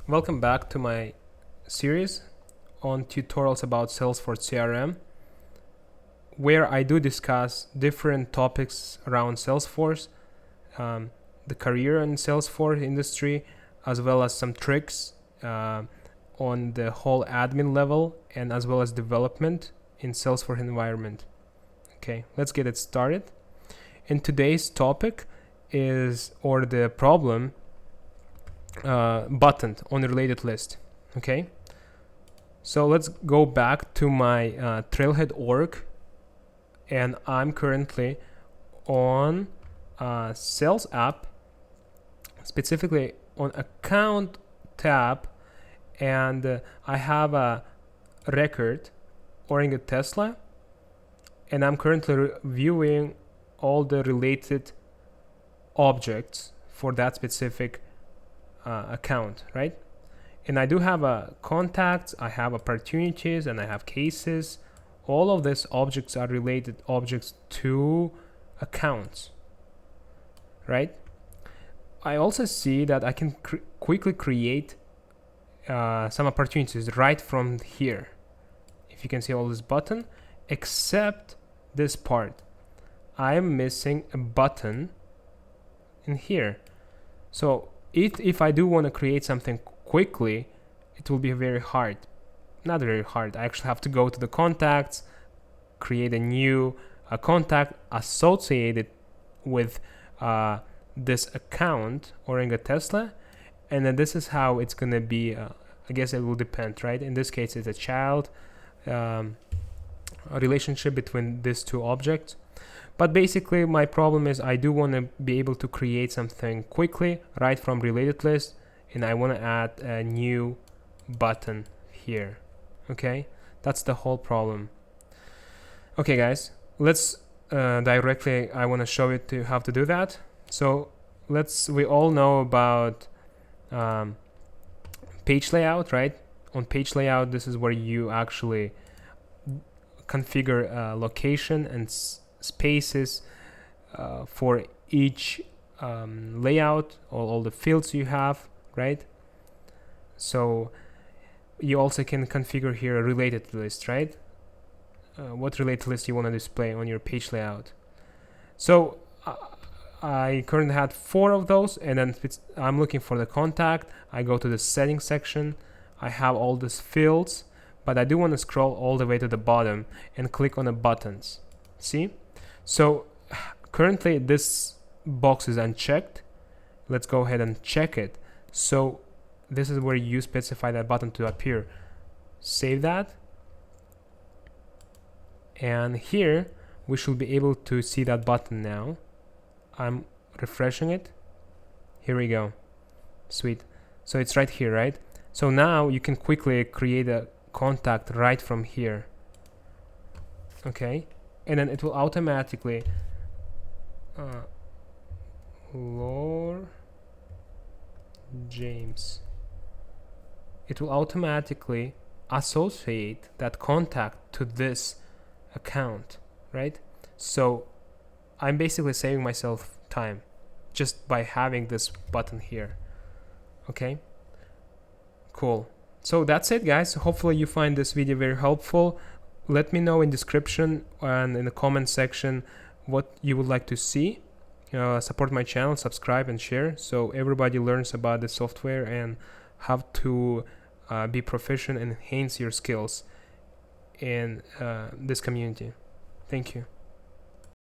Welcome back to my series on tutorials about Salesforce CRM, where I do discuss different topics around Salesforce, the career in Salesforce industry, as well as some tricks on the whole admin level and as well as development in Salesforce environment. Okay, let's get it started. And today's topic is, or the problem, button on the related list. Okay, so let's go back to my Trailhead org, and I'm currently on Sales app, specifically on Account tab, and I have a record ordering a Tesla, and I'm currently reviewing all the related objects for that specific account, right? And I do have contacts, I have opportunities, and I have cases. All of these objects are related objects to accounts, right? I also see that I can quickly create some opportunities right from here. If you can see all this button, except this part. I am missing a button in here. So if I do want to create something quickly, it will be very hard. Not very hard. I actually have to go to the contacts, create a new contact associated with this account ordering a Tesla, and then this is how it's going to be. I guess it will depend, right? In this case, it's a child, a relationship between these two objects. But basically my problem is I do want to be able to create something quickly right from related list, and I want to add a new button here. Okay, that's the whole problem. Okay guys, let's directly, I want to show you to how to do that. So we all know about page layout, right? On page layout, this is where you actually configure location and spaces for each layout, all the fields you have, right? So you also can configure here a related list, right? What related list you want to display on your page layout. So I currently had 4 of those, and then I'm looking for the contact. I go to the settings section. I have all these fields, but I do want to scroll all the way to the bottom and click on the buttons. See? So currently this box is unchecked. Let's go ahead and check it. So this is where you specify that button to appear. Save that. And here we should be able to see that button now. I'm refreshing it. Here we go. Sweet. So it's right here, right? So now you can quickly create a contact right from here. Okay. And then it will automatically Lord James. It will automatically associate that contact to this account, right? So I'm basically saving myself time just by having this button here. Okay, cool. So that's it guys. Hopefully you find this video very helpful. Let me know in description and in the comment section what you would like to see. Support my channel, subscribe and share, so everybody learns about the software and how to be proficient and enhance your skills in this community. Thank you.